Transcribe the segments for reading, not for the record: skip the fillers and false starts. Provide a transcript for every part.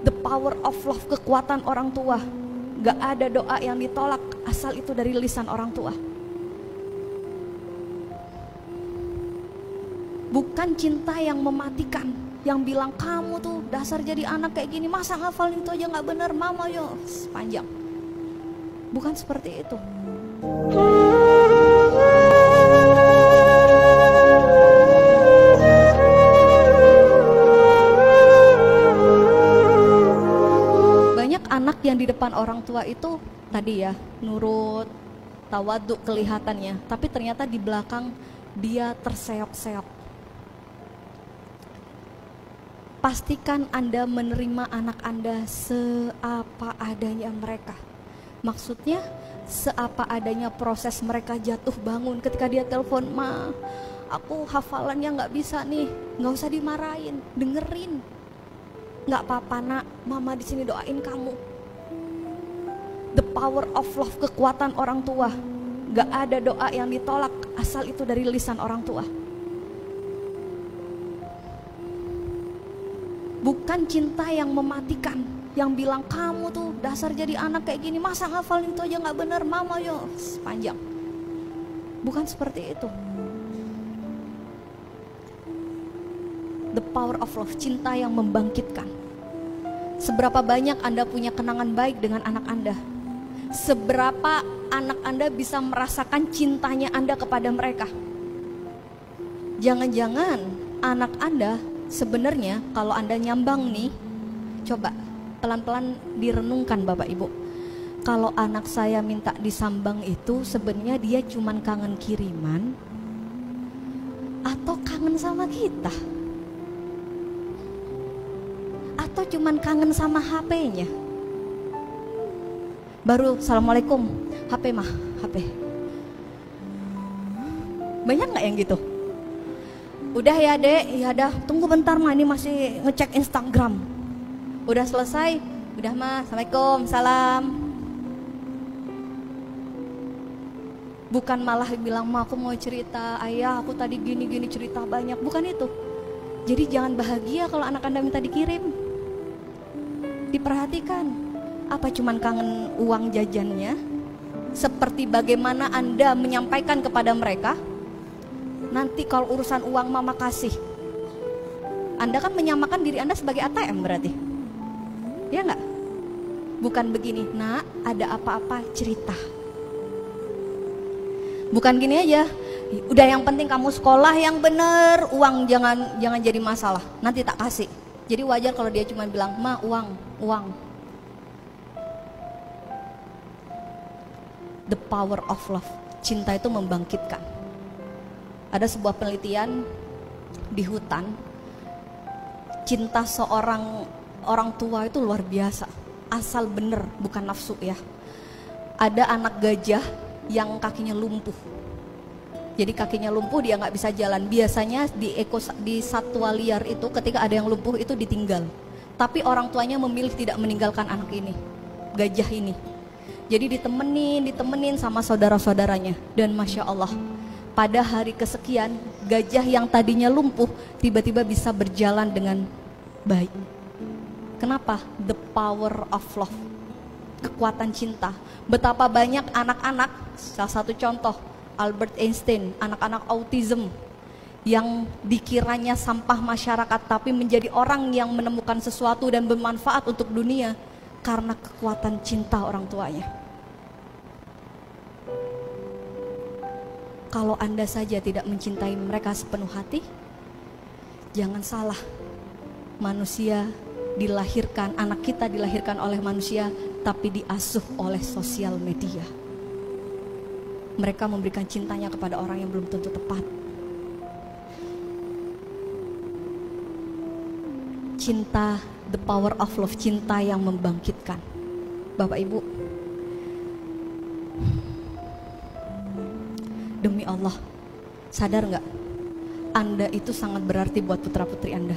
The power of love, kekuatan orang tua. Gak ada doa yang ditolak asal itu dari lisan orang tua. Bukan cinta yang mematikan, yang bilang kamu tuh dasar jadi anak kayak gini, masa ngafalin itu aja gak bener, mama yo panjang. Bukan seperti itu. Banyak anak yang di depan orang tua itu tadi ya, nurut, tawaduk kelihatannya, tapi ternyata di belakang dia terseok-seok. Pastikan Anda menerima anak Anda seapa adanya mereka. Maksudnya seapa adanya proses mereka jatuh bangun. Ketika dia telepon, ma, aku hafalannya gak bisa nih. Gak usah dimarahin, dengerin. Gak apa-apa nak, mama di sini doain kamu. The power of love, kekuatan orang tua. Gak ada doa yang ditolak asal itu dari lisan orang tua. Bukan cinta yang mematikan, yang bilang kamu tuh dasar jadi anak kayak gini, masa ngafalin itu aja gak bener, mama yo panjang. Bukan seperti itu. The power of love, cinta yang membangkitkan. Seberapa banyak Anda punya kenangan baik dengan anak Anda? Seberapa anak Anda bisa merasakan cintanya Anda kepada mereka? Jangan-jangan anak Anda sebenarnya kalau Anda nyambang nih, coba pelan-pelan direnungkan Bapak Ibu. Kalau anak saya minta disambang itu sebenarnya dia cuman kangen kiriman atau kangen sama kita? Atau cuman kangen sama HP-nya? Baru assalamualaikum, HP mah, HP. Banyak gak yang gitu? Udah ya dek, ya dah, tunggu bentar mah, ini masih ngecek Instagram. Udah selesai, udah mah, assalamualaikum, salam. Bukan malah bilang, ma aku mau cerita, ayah aku tadi gini-gini cerita banyak, bukan itu. Jadi jangan bahagia kalau anak Anda minta dikirim. Diperhatikan, apa cuman kangen uang jajannya? Seperti bagaimana Anda menyampaikan kepada mereka, nanti kalau urusan uang mama kasih. Anda kan menyamakan diri Anda sebagai ATM berarti. Ya enggak? Bukan begini, nak ada apa-apa cerita. Bukan gini aja, udah yang penting kamu sekolah yang bener, uang jangan jadi masalah, nanti tak kasih. Jadi wajar kalau dia cuma bilang, ma uang. The power of love, cinta itu membangkitkan. Ada sebuah penelitian di hutan, cinta seorang orang tua itu luar biasa, asal bener, bukan nafsu ya. Ada anak gajah yang kakinya lumpuh. Jadi kakinya lumpuh, dia nggak bisa jalan. Biasanya di satwa liar itu ketika ada yang lumpuh itu ditinggal. Tapi orang tuanya memilih tidak meninggalkan anak ini, gajah ini. Jadi ditemenin sama saudara-saudaranya. Dan Masya Allah, pada hari kesekian, gajah yang tadinya lumpuh tiba-tiba bisa berjalan dengan baik. Kenapa? The power of love, kekuatan cinta. Betapa banyak anak-anak, salah satu contoh Albert Einstein, anak-anak autism yang dikiranya sampah masyarakat tapi menjadi orang yang menemukan sesuatu dan bermanfaat untuk dunia karena kekuatan cinta orang tuanya. Kalau Anda saja tidak mencintai mereka sepenuh hati, jangan salah, manusia dilahirkan, anak kita dilahirkan oleh manusia tapi diasuh oleh sosial media. Mereka memberikan cintanya kepada orang yang belum tentu tepat. Cinta, the power of love, cinta yang membangkitkan. Bapak Ibu, demi Allah, sadar gak? Anda itu sangat berarti buat putra-putri Anda.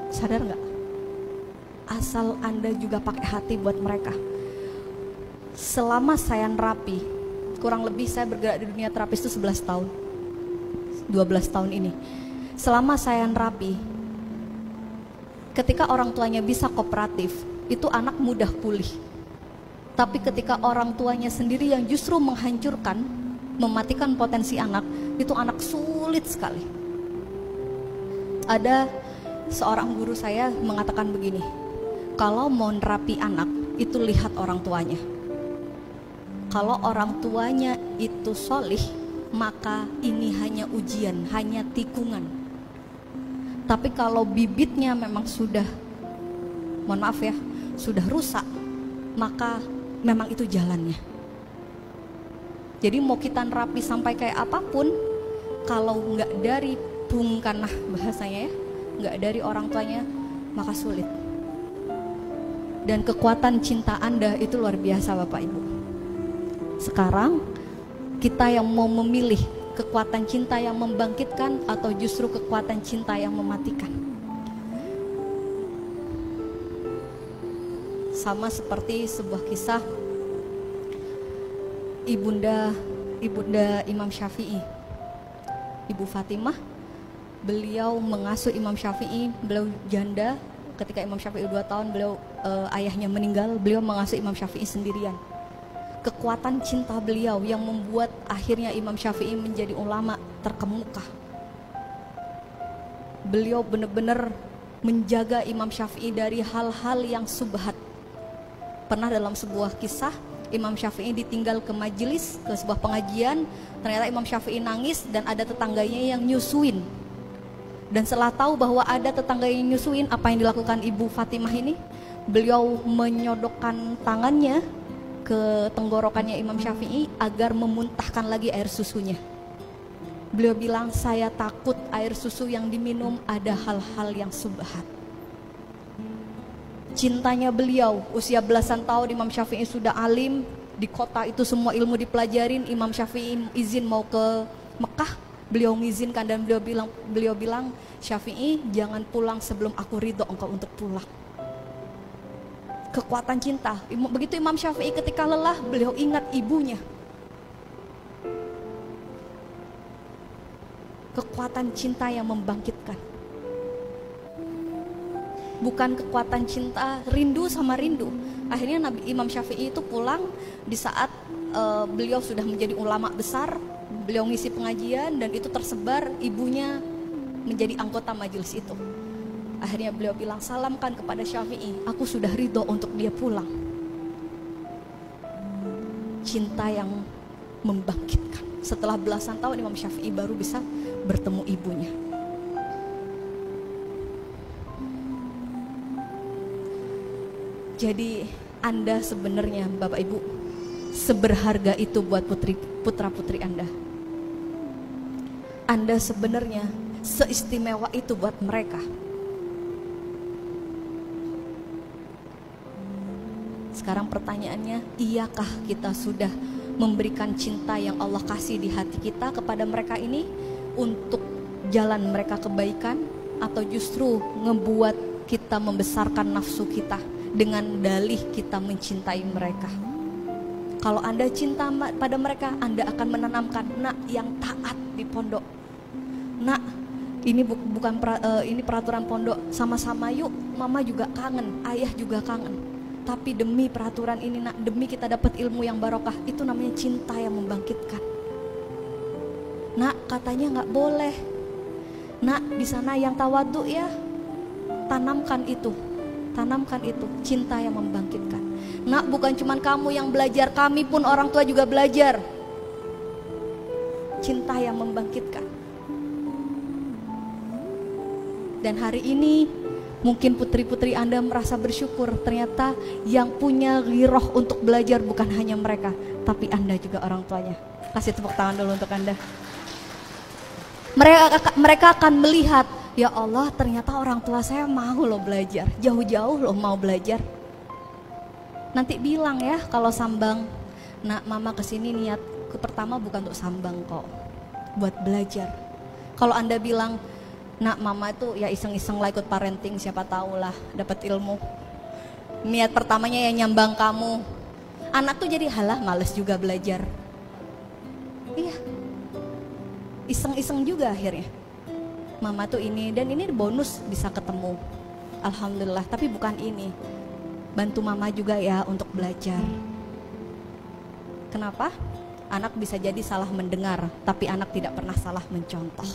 Sadar gak? Asal Anda juga pakai hati buat mereka. Selama saya nerapi, kurang lebih saya bergerak di dunia terapis itu 11 tahun 12 tahun ini. Selama saya nerapi, Ketika orang tuanya bisa kooperatif, itu anak mudah pulih. Tapi ketika orang tuanya sendiri yang justru menghancurkan, mematikan potensi anak, itu anak sulit sekali. Ada seorang guru saya mengatakan begini, kalau mau nerapi anak, itu lihat orang tuanya. Kalau orang tuanya itu solih, maka ini hanya ujian, hanya tikungan. Tapi kalau bibitnya memang sudah, mohon maaf ya, sudah rusak, maka memang itu jalannya. Jadi mau kita nerapi sampai kayak apapun, kalau nggak dari bungkanah bahasanya ya, nggak dari orang tuanya, maka sulit. Dan kekuatan cinta Anda itu luar biasa Bapak Ibu. Sekarang kita yang mau memilih kekuatan cinta yang membangkitkan atau justru kekuatan cinta yang mematikan. Sama seperti sebuah kisah ibunda Imam Syafi'i, Ibu Fatimah. Beliau mengasuh Imam Syafi'i, beliau janda. Ketika Imam Syafi'i 2 tahun, ayahnya meninggal, beliau mengasuh Imam Syafi'i sendirian. Kekuatan cinta beliau yang membuat akhirnya Imam Syafi'i menjadi ulama terkemuka. Beliau benar-benar menjaga Imam Syafi'i dari hal-hal yang subhat. Pernah dalam sebuah kisah, Imam Syafi'i ditinggal ke majelis, ke sebuah pengajian, ternyata Imam Syafi'i nangis dan ada tetangganya yang nyusuin. Dan setelah tahu bahwa ada tetangga yang nyusuin, apa yang dilakukan Ibu Fatimah ini? Beliau menyodokkan tangannya ke tenggorokannya Imam Syafi'i agar memuntahkan lagi air susunya. Beliau bilang, saya takut air susu yang diminum ada hal-hal yang subhat. Cintanya beliau, usia belasan tahun Imam Syafi'i sudah alim, di kota itu semua ilmu dipelajarin. Imam Syafi'i izin mau ke Mekah, beliau mengizinkan dan beliau bilang, Syafi'i jangan pulang sebelum aku ridho engkau untuk pulang. Kekuatan cinta. Begitu Imam Syafi'i ketika lelah, beliau ingat ibunya. Kekuatan cinta yang membangkitkan. Bukan kekuatan cinta rindu sama rindu. Akhirnya Imam Syafi'i itu pulang di saat beliau sudah menjadi ulama besar. Beliau ngisi pengajian dan itu tersebar, ibunya menjadi anggota majelis itu. Akhirnya beliau bilang, salamkan kepada Syafi'i, aku sudah ridho untuk dia pulang. Cinta yang membangkitkan. Setelah belasan tahun Imam Syafi'i baru bisa bertemu ibunya. Jadi Anda sebenarnya Bapak Ibu seberharga itu buat putra-putri Anda. Anda sebenarnya seistimewa itu buat mereka. Sekarang pertanyaannya, iyakah kita sudah memberikan cinta yang Allah kasih di hati kita kepada mereka ini untuk jalan mereka kebaikan, atau justru ngebuat kita membesarkan nafsu kita dengan dalih kita mencintai mereka? Kalau Anda cinta pada mereka, Anda akan menanamkan, nak yang taat di pondok, nak ini ini peraturan pondok, sama-sama yuk, mama juga kangen, ayah juga kangen. Tapi demi peraturan ini nak, demi kita dapat ilmu yang barokah, itu namanya cinta yang membangkitkan. Nak katanya nggak boleh, nak di sana yang tawadhu ya, tanamkan itu, cinta yang membangkitkan. Nak bukan cuma kamu yang belajar, kami pun orang tua juga belajar. Cinta yang membangkitkan. Dan hari ini mungkin putri-putri Anda merasa bersyukur, ternyata yang punya giroh untuk belajar bukan hanya mereka, tapi Anda juga orang tuanya. Kasih tepuk tangan dulu untuk Anda. Mereka akan melihat, ya Allah ternyata orang tua saya mau loh belajar, jauh-jauh loh mau belajar. Nanti bilang ya kalau sambang, nak mama kesini niat pertama bukan untuk sambang kok, buat belajar. Kalau Anda bilang, nak mama itu ya iseng-iseng lah ikut parenting, siapa tahu lah dapat ilmu. Niat pertamanya ya nyambang kamu. Anak tuh jadi halah males juga belajar. Iya. Iseng-iseng juga akhirnya. Mama tuh ini dan ini bonus bisa ketemu. Alhamdulillah, tapi bukan ini. Bantu mama juga ya untuk belajar. Kenapa? Anak bisa jadi salah mendengar, tapi anak tidak pernah salah mencontoh.